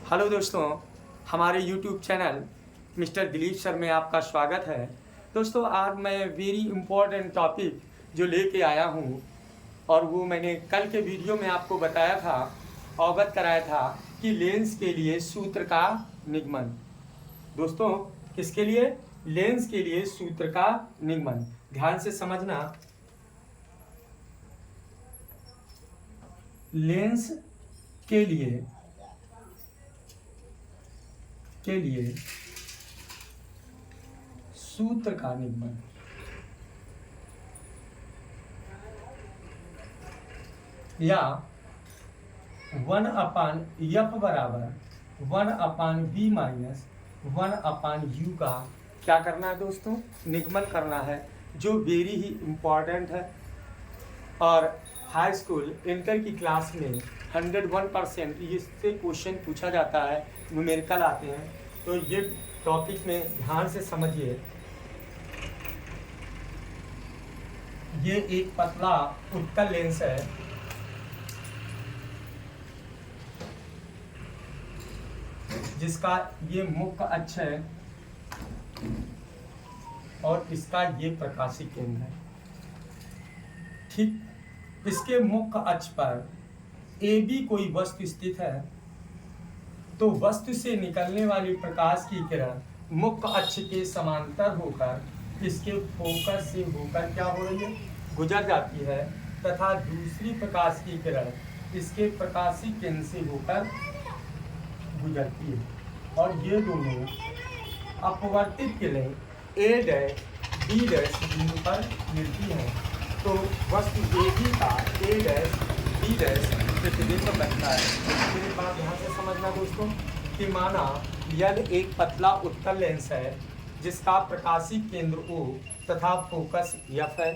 Hello दोस्तों, हमारे YouTube channel mister Dilip sir में आपका स्वागत है। दोस्तों, आज मैं वेरी इम्पोर्टेंट टॉपिक जो लेके आया हूँ और वो मैंने कल के वीडियो में आपको बताया था, अवगत कराया था कि लेंस के लिए सूत्र का निगमन। दोस्तों, किसके लिए? लेंस के लिए सूत्र का निगमन। ध्यान से समझना। लेंस के लिए सूत्र का निगमन। या 1/f बराबर 1/b माइनस 1/u का क्या करना है दोस्तों? निगमन करना है, जो वेरी ही इम्पॉर्टेंट है। और हाई स्कूल इंटर की क्लास में 101% इससे क्वेश्चन पूछा जाता है, न्यूमेरिकल आते हैं। तो ये टॉपिक में ध्यान से समझिए। ये एक पतला उत्तल लेंस है, जिसका ये मुख्य अक्ष है और इसका ये प्रकाशीय केंद्र है। ठीक, इसके मुख्य अक्ष पर AB कोई वस्तु स्थित है, तो वस्तु से निकलने वाली प्रकाश की किरण मुख्य अक्ष के समांतर होकर इसके फोकस से होकर क्या हो रही है? गुजर जाती है, तथा दूसरी प्रकाश की किरण इसके प्रकाशीय केंद्र से होकर गुजरती है। और ये दोनों अपवर्तित किरणें A डैश B डैश बिंदु पर मिलती हैं। तो वस्तु AB का A डैश B डैश प्रतिबिंब बनता है। मेरी बात ध्यान से समझना दोस्तों कि माना यदि एक पतला उत्तल लेंस है जिसका प्रकाशीय केंद्र O तथा फोकस F है।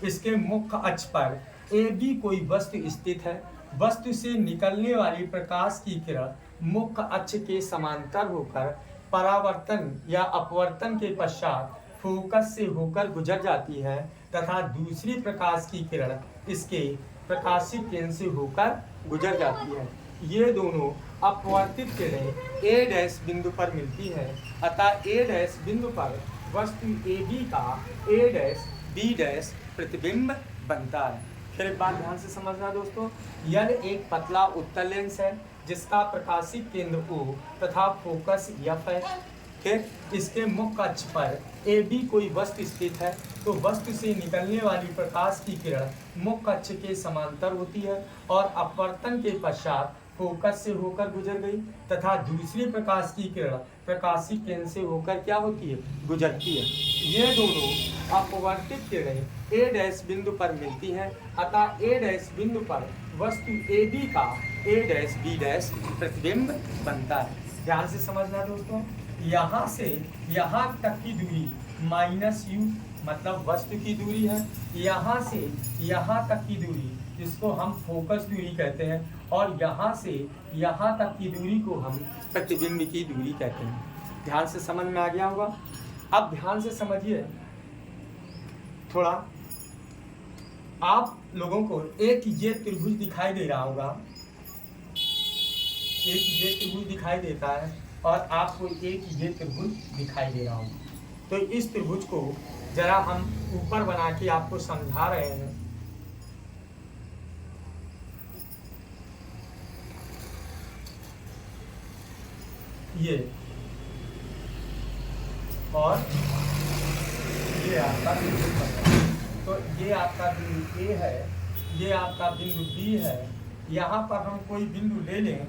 इसके मुख्य अक्ष पर AB कोई वस्तु स्थित है। वस्तु से निकलने वाली प्रकाश की किरण मुख्य अक्ष के समांतर होकर परावर्तन या अपवर्तन के पश्चात फोकस से होकर गुजर जाती है, तथा दूसरी प्रकाश की किरण इसके प्रकाशीय केंद्र से होकर गुजर जाती है। ये दोनों अपवर्तित किरणें A डैश बिंदु पर मिलती है। अतः A डैश बिंदु पर वस्तु AB का A डैश B डैश प्रतिबिंब बनता है। फिर एक बात ध्यान से समझना दोस्तों, यदि एक पतला उत्तल लेंस है जिसका प्रकाशीय केंद्र O तथा फोकस F है, फिर इसके मुख्य अक्ष पर AB कोई वस्तु स्थित है, तो वस्तु से निकलने वाली प्रकाश की किरण मुख्य अक्ष के समांतर होती है और अपवर्तन के पश्चात फोकस से होकर गुजर गई, तथा दूसरी प्रकाश की किरण प्रकाशीय केंद्र से होकर क्या होती है? गुजरती है। ये दोनों अपवर्तित किरणें A डैश बिंदु पर मिलती हैं। अतः A डैश बिंदु पर वस्तु AB का A डैश B डैश प्रतिबिंब बनता है। ध्यान से समझना दोस्तों, यहाँ से यहाँ तक की दूरी -u मतलब वस्तु की दूरी है। यहाँ से यहाँ तक की दूरी जिसको हम फोकस दूरी कहते हैं, और यहाँ से यहाँ तक की दूरी को हम प्रतिबिंब की दूरी कहते हैं। ध्यान से समझ में आ गया होगा। अब ध्यान से समझिए थोड़ा। आप लोगों को एक ये त्रिभुज दिखाई दे रहा होगा, एक ये त्रिभुज दिखाई देता है और आपको एक ये त्रिभुज दिखाई दे रहा होगा। तो इस त्रिभुज को जरा हम ऊपर बना के आपको समझा रहे हैं। ये और ये आपका बिंदु है। तो ये आपका बिंदु A है, ये आपका बिंदु B है। यहाँ पर हम कोई बिंदु ले लें,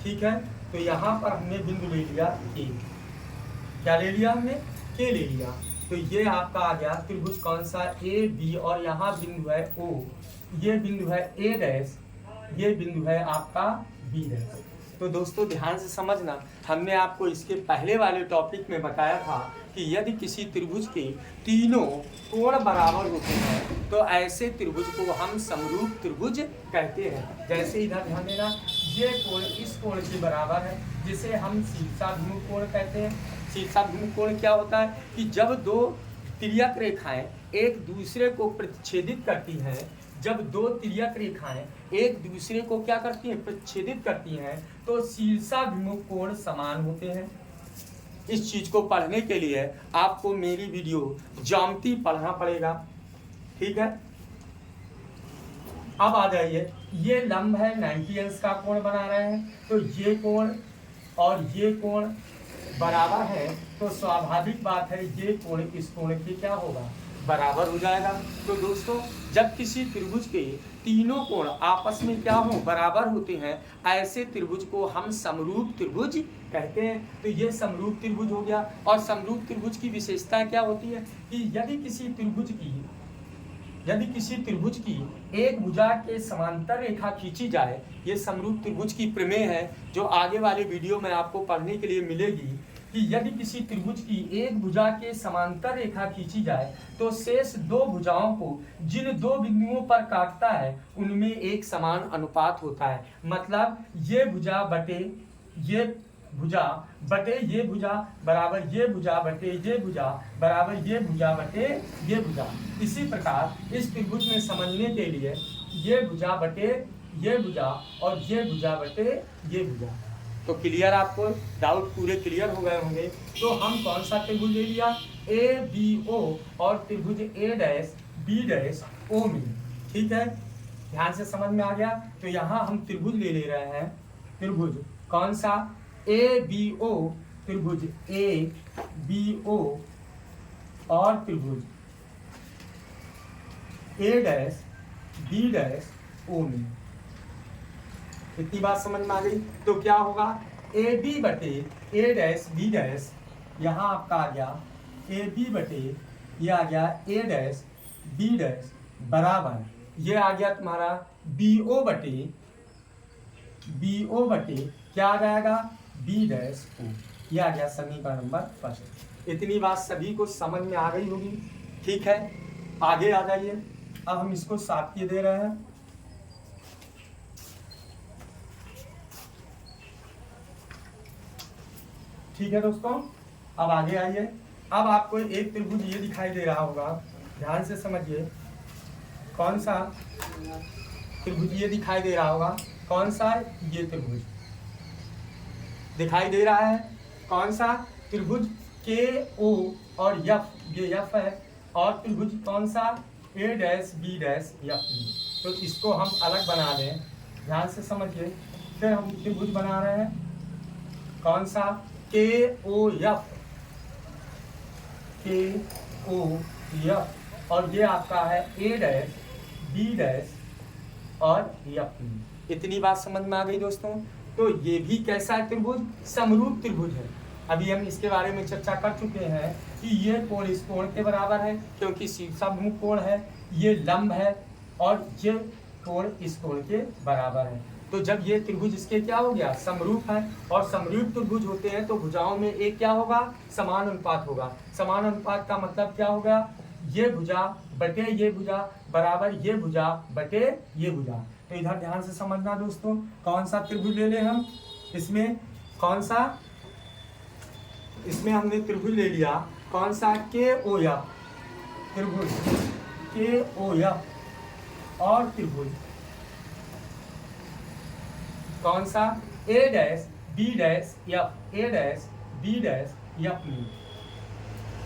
ठीक है? तो यहाँ पर हमने बिंदु ले लिया A। क्या ले लिया हमने? K ले लिया। तो ये आपका आ गया त्रिभुज कौन सा? A B, और यहाँ बिंदु है O। ये बिंदु है A डैश, ये बिंदु है आपका B डैश। तो दोस्तों ध्यान से समझना, हमने आपको इसके पहले वाले टॉपिक में बताया था कि यदि किसी त्रिभुज के तीनों कोण बराबर होते हैं तो ऐसे त्रिभुज को हम समरूप त्रिभुज कहते हैं। जैसे इधर ध्यान देना, ये कोण इस कोण के बराबर है, जिसे हम शीर्षाभिमुख कोण कहते हैं। शीर्षाभिमुख कोण क्या होता है कि जब दो तिर्यक रेखाएं एक दूसरे को प्रतिच्छेदित करती हैं जब दो तिर्यक रेखाएं एक दूसरे को क्या करती हैं, प्रतिच्छेदित करती हैं, तो शीर्षाभिमुख कोण समान होते हैं। इस चीज को पढ़ने के लिए आपको मेरी वीडियो ज्यामिति पढ़ना पड़ेगा, ठीक है। अब आ जाइए, ये लंब है 90 अंश का कोण बना रहे हैं, तो ये कोण और ये कोण बराबर है, तो स्वाभाविक बात है ये कोण इस कोण के क्या होगा, बराबर हो जाएगा। तो दोस्तों जब किसी त्रिभुज के तीनों कोण आपस में क्या हो, बराबर होते हैं, ऐसे त्रिभुज को हम समरूप त्रिभुज कहते हैं। तो ये समरूप त्रिभुज हो गया। और समरूप त्रिभुज की विशेषता क्या होती है कि यदि किसी त्रिभुज की एक भुजा के समांतर रेखा खींची जाए, ये समरूप त्रिभुज की प्रमेय है, जो आगे वाले वीडियो में आपको पढ़ने के लिए मिलेगी, कि यदि किसी त्रिभुज की एक भुजा के समांतर रेखा खींची जाए, तो शेष दो भुजाओं को जिन दो बिंदुओं पर काटता है उनमें एक समान अनुपात होता है। मतलब ये भुजा बटे ये भुजा बटे ये भुजा बराबर ये भुजा बटे ये भुजा बराबर ये भुजा बटे ये भुजा। इसी प्रकार इस त्रिभुज में समझने के लिए ये भुजा बटे ये भुजा और ये भुजा बटे ये भुजा। तो क्लियर, आपको डाउट पूरे क्लियर हो गए होंगे। तो हम कौन सा त्रिभुज ले लिया, ए बी ओ, और त्रिभुज ए डैश बी डैश ओ में, ठीक है, ध्यान से समझ में आ गया। तो यहाँ हम त्रिभुज ले रहे हैं, त्रिभुज कौन सा, ए बी ओ, त्रिभुज ए बी ओ और त्रिभुज ए डैश बी डैश ओ में। इतनी बात समझ में आ गई। तो क्या होगा, ए बी बटे ए डैश बी डैश, यहाँ आपका आ गया ए बी बटे ये आ गया ए डैश बी डैश बराबर ये आ गया तुम्हारा बी ओ बटे क्या आ जाएगा, बी डैश ओ। ये आ गया समीकरण नंबर फर्स्ट। इतनी बात सभी को समझ में आ गई होगी, ठीक है। आगे आ जाइए, अब हम इसको साफ किए दे रहे हैं। ठीक है दोस्तों, अब आगे आइए। अब आपको एक त्रिभुज ये दिखाई दे रहा होगा, ध्यान से समझिए। कौन सा त्रिभुज ये दिखाई दे रहा होगा, कौन सा, ये त्रिभुज दिखाई दे रहा है। कौन सा त्रिभुज के ओ और यफ, ये यफ है, और त्रिभुज कौन सा, ए डैश बी डैश यफ। तो इसको हम अलग बना लें, ध्यान से समझिए। फिर हम त्रिभुज बना रहे हैं, कौन सा, के ओ यफ, के ओ यफ, और ये आपका है ए डैश बी डैश और यफ। इतनी बात समझ में आ गई दोस्तों। तो ये भी कैसा है त्रिभुज, समरूप त्रिभुज है। अभी हम इसके बारे में चर्चा कर चुके हैं कि ये कोण इस कोण के बराबर है, क्योंकि शीर्षाभिमुख कोण है, ये लंब है, और ये कोण इस कोण के बराबर है। तो जब ये त्रिभुज इसके क्या हो गया, समरूप है, और समरूप त्रिभुज होते हैं तो भुजाओं में एक क्या होगा, समान अनुपात होगा। समान अनुपात का मतलब क्या होगा, ये भुजा बटे ये भुजा बराबर ये भुजा बटे ये भुजा। तो इधर ध्यान से समझना दोस्तों, कौन सा त्रिभुज ले लें हम, इसमें कौन सा, इसमें हमने त्रिभुज ले लिया, कौन सा, के ओ एफ, त्रिभुज के ओ एफ, और त्रिभुज कौन सा, ए डैश बी डैश एफ, ए डैश बी डैश एफ में,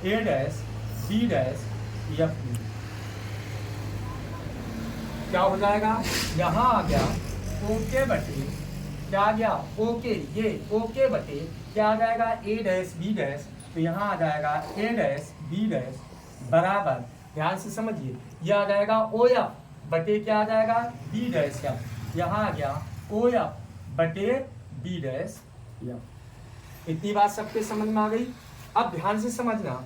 ए डैश बी डैश एफ में। क्या हो जाएगा, यहाँ आ गया ओके बटे क्या आ गया, ओके, ये ओके बटे क्या आ जाएगा, ए डैश बी डैश। तो यहाँ आ जाएगा ए डैश बी डैश बराबर, ध्यान से समझिए, यह आ जाएगा ओ एफ बटे क्या आ जाएगा, बी डैश एफ। यहाँ आ गया ओ एफ बटे बी डैश एफ। इतनी बात सबके समझ में आ गई। अब ध्यान से समझना,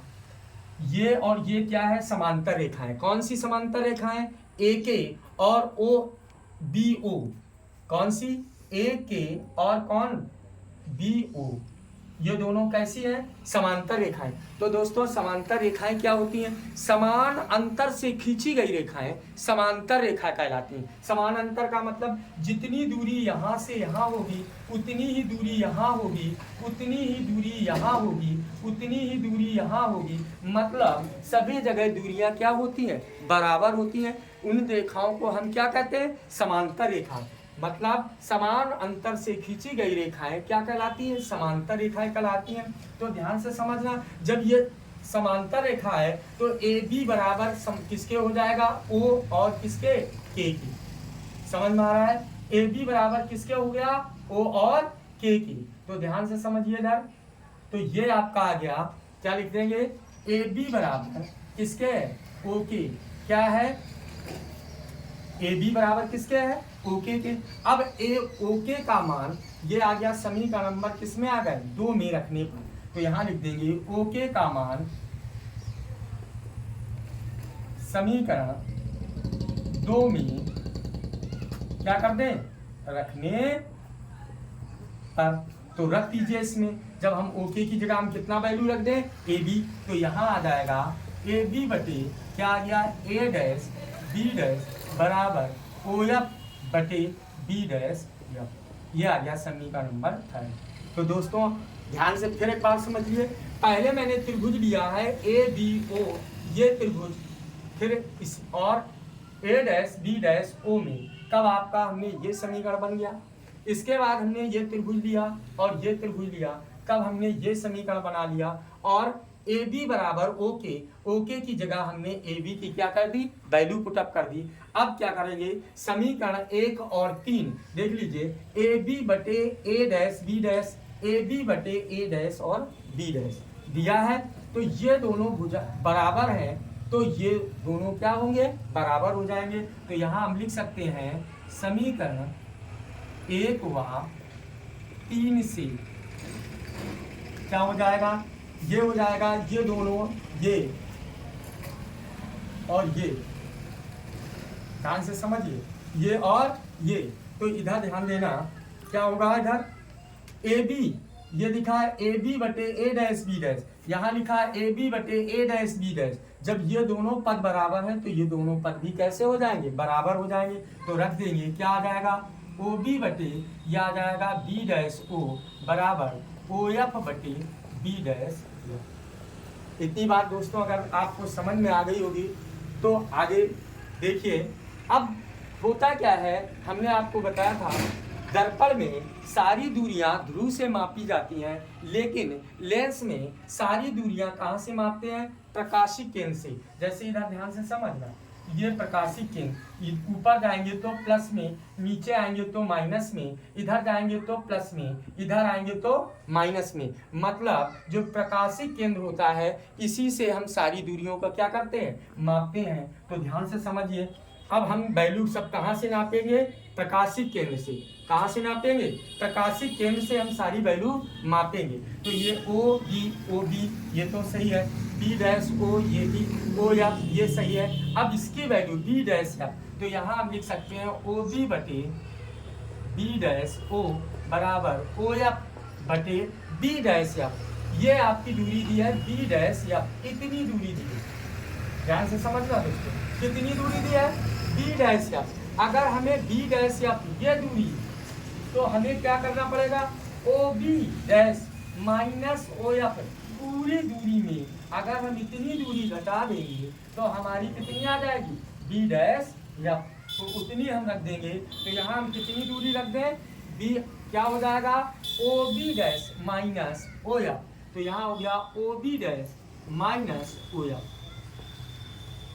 ये और ये क्या है, समांतर रेखाएं। कौन सी समांतर रेखाएं, ए के और ओ बी ओ। कौन सी, ए के और कौन, बी ओ। ये दोनों कैसी हैं, समांतर रेखाएं। तो दोस्तों समांतर रेखाएं क्या होती हैं, समान अंतर से खींची गई रेखाएं समांतर रेखा कहलाती हैं। समान अंतर का मतलब जितनी दूरी यहाँ से यहाँ होगी उतनी ही दूरी यहाँ होगी, उतनी ही दूरी यहाँ होगी, उतनी ही दूरी यहाँ होगी। मतलब सभी जगह दूरियां क्या होती हैं, बराबर होती हैं। उन रेखाओं को हम क्या कहते हैं? समांतर रेखा। मतलब समान अंतर से खींची गई रेखाएं क्या कहलाती हैं? समांतर रेखाएं कहलाती हैं। तो ध्यान से समझना, जब ये समांतर रेखा है तो ए बी बराबर किसके हो जाएगा? ओ और किसके? के की। समझ में आ रहा है? ए बी बराबर किसके हो गया? ओ और के की। तो ध्यान से समझिए इधर, तो ये आपका आ गया, क्या लिख देंगे? ए बी बराबर किसके? ओ के। क्या है? ए बी बराबर किसके है? ओके के। अब ए ओके का मान ये आ गया समीकरण नंबर किसमें आ गए? 2 में रखने पर। तो यहां लिख देंगे ओके का मान समीकरण 2 में क्या कर दें? रखने पर। तो रख दीजिए इसमें, जब हम ओके की जगह हम कितना वैल्यू रख दें? A B. तो यहाँ आ जाएगा ए बी बटे क्या आ गया? ए डैश बी डैश बराबर ओ एफ बटे बी डैश एफ। ये आ गया समीकरण नंबर 3। तो दोस्तों ध्यान से फिर एक बार समझिए, पहले मैंने त्रिभुज लिया है ए बी ओ, ये त्रिभुज, फिर इस और ए डैश बी डैश ओ में, कब आपका हमने ये समीकरण बन गया। इसके बाद हमने ये त्रिभुज लिया और ये त्रिभुज लिया, कब हमने ये समीकरण बना लिया। और ए बी बराबर ओके, ओके की जगह हमने ए बी की क्या कर दी? वैल्यू पुटअप कर दी। अब क्या करेंगे? समीकरण 1 और 3 देख लीजिए, ए बी बटे A dash B dash, A B बटे ए डैश और बी डैश दिया है। तो ये दोनों भुजा बराबर हैं, तो ये दोनों क्या होंगे? बराबर हो जाएंगे। तो यहाँ हम लिख सकते हैं समीकरण 1 व 3 से क्या हो जाएगा? ये हो जाएगा, ये दोनों, ये और ये, ध्यान से समझिए, ये और ये। तो इधर ध्यान देना, क्या होगा? इधर ए बी, ये लिखा है ए बी बटे ए डैश बी डैश, यहाँ लिखा है ए बी बटे ए डैश बी डैश। जब ये दोनों पद बराबर हैं तो ये दोनों पद भी कैसे हो जाएंगे? बराबर हो जाएंगे। तो रख देंगे, क्या आ जाएगा? ओ बी बटे यह आ जाएगा बी डैश ओ बराबर ओ एफ बटे बी डैश। इतनी बात दोस्तों अगर आपको समझ में आ गई होगी तो आगे देखिए। अब होता क्या है, हमने आपको बताया था दर्पण में सारी दूरियां ध्रुव से मापी जाती हैं, लेकिन लेंस में सारी दूरियां कहाँ से मापते हैं? प्रकाशिक केंद्र से। जैसे इधर ध्यान से समझना, ये प्रकाशिक केंद्र, ऊपर जाएंगे तो प्लस में, नीचे आएंगे तो माइनस में, इधर जाएंगे तो प्लस में, इधर आएंगे तो माइनस में। मतलब जो प्रकाशिक केंद्र होता है इसी से हम सारी दूरियों का क्या करते हैं? मापते हैं। तो ध्यान से समझिए, अब हम वैल्यू सब कहाँ से नापेंगे? प्रकाशिक केंद्र से। कहाँ से नापेंगे? प्रकाशिक केंद्र से हम सारी वैल्यू मापेंगे। तो ये ओ बी ये तो सही है, बी डैश ओ ये भी, ओ एफ ये सही है। अब इसकी वैल्यू बी डैश एफ, तो यहाँ हम लिख सकते हैं ओ बी बटे बी डैश ओ बराबर ओ एफ बटे बी डैश एफ। ये आपकी दूरी दी है बी डैश एफ, इतनी दूरी दी है। ध्यान से समझना दोस्तों, कितनी दूरी दी है? B dash F. अगर हमें बी डैश एफ ये दूरी, तो हमें क्या करना पड़ेगा? O B dash minus O F. पूरी दूरी में अगर हम इतनी दूरी घटा देंगे तो हमारी कितनी आ जाएगी? B dash F. तो उतनी हम रख देंगे। तो यहाँ हम कितनी दूरी रख दें? बी क्या हो जाएगा? O B dash minus O F. तो यहाँ हो गया O B dash minus O F.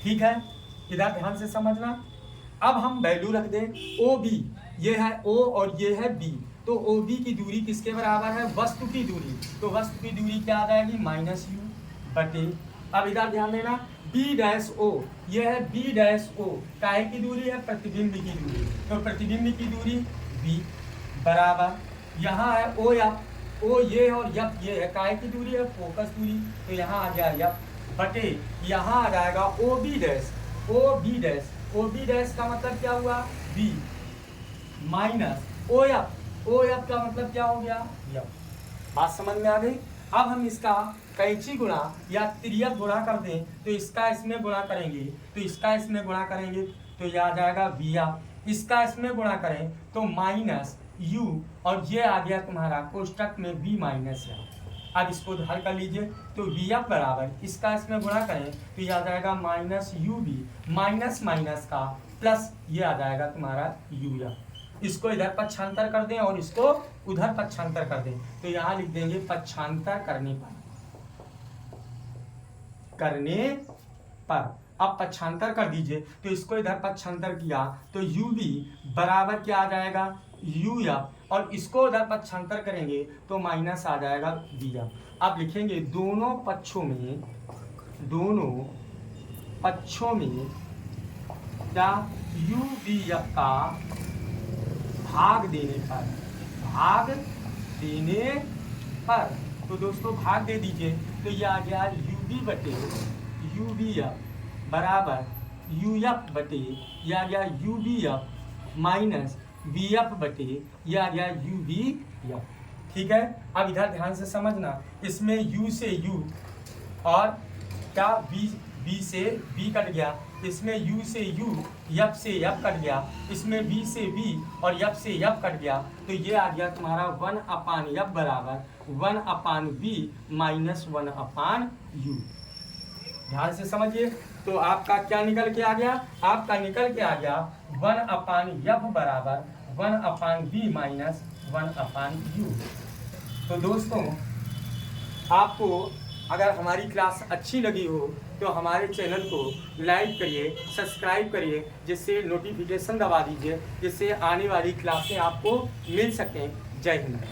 ठीक है, इधर ध्यान से समझना। अब हम वैल्यू रख दें ओ बी, ये है ओ और ये है बी। तो ओ बी की दूरी किसके बराबर है? वस्तु की दूरी। तो वस्तु की दूरी क्या आ जाएगी? माइनस यू बटे, अब इधर ध्यान देना, बी डैश ओ, ये है बी डैश ओ, काहे की दूरी है? प्रतिबिंब की दूरी। तो प्रतिबिंब की दूरी बी बराबर, यहाँ है ओ एफ, ओ ये और एफ ये है, काहे की दूरी है? फोकस दूरी। तो यहाँ आ गया एफ बटे, यहाँ आ जाएगा O B dash, O B dash, O B dash का मतलब क्या हुआ? B minus O F, O F का मतलब क्या हो गया? एफ। बात समझ में आ गई? अब हम इसका कैंची गुणा या तिर्यक गुणा कर दें, तो इसका इसमें गुणा करेंगे, तो इसका इसमें गुणा करेंगे, तो यह आ जाएगा बी एफ। इसका इसमें गुणा करें तो माइनस यू, और ये आ गया तुम्हारा कोष्टक में बी माइनस एफ। अब इसको उधार कर लीजिए, तो वी एफ बराबर इसका इसमें गुणा करें तो ये आ जाएगा minus U B, minus minus का प्लस ये आ जाएगा तुम्हारा यू एफ। इसको इधर पक्षांतर कर दें और इसको उधर पक्षांतर कर दें, तो यहाँ लिख देंगे पक्षांतर करने पर। अब पक्षांतर कर दीजिए, तो इसको इधर पक्षांतर किया तो यू बी बराबर क्या आ जाएगा यू एफ, और इसको उधर पक्षांतर करेंगे तो माइनस आ जाएगा वी एफ। अब लिखेंगे दोनों पक्षों में क्या यू बी एफ का भाग देने पर, तो दोस्तों भाग दे दीजिए, तो ये आ गया यू बी एफ बराबर यू एफ बटे ये आ गया U B F minus V F बटे ये आ गया यू बी एफ। ठीक है, अब इधर ध्यान से समझना, इसमें u से u और क्या b से b कट गया, इसमें u से u, f से f कट गया, इसमें b से b और f से f कट गया, तो ये आ गया तुम्हारा 1/f बराबर 1/b माइनस 1/u। ध्यान से समझिए, तो आपका क्या निकल के आ गया, आपका निकल के आ गया 1/f बराबर 1/b माइनस 1/u। तो दोस्तों आपको अगर हमारी क्लास अच्छी लगी हो तो हमारे चैनल को लाइक करिए, सब्सक्राइब करिए, जिससे नोटिफिकेशन दबा दीजिए, जिससे आने वाली क्लासें आपको मिल सकें। जय हिंद।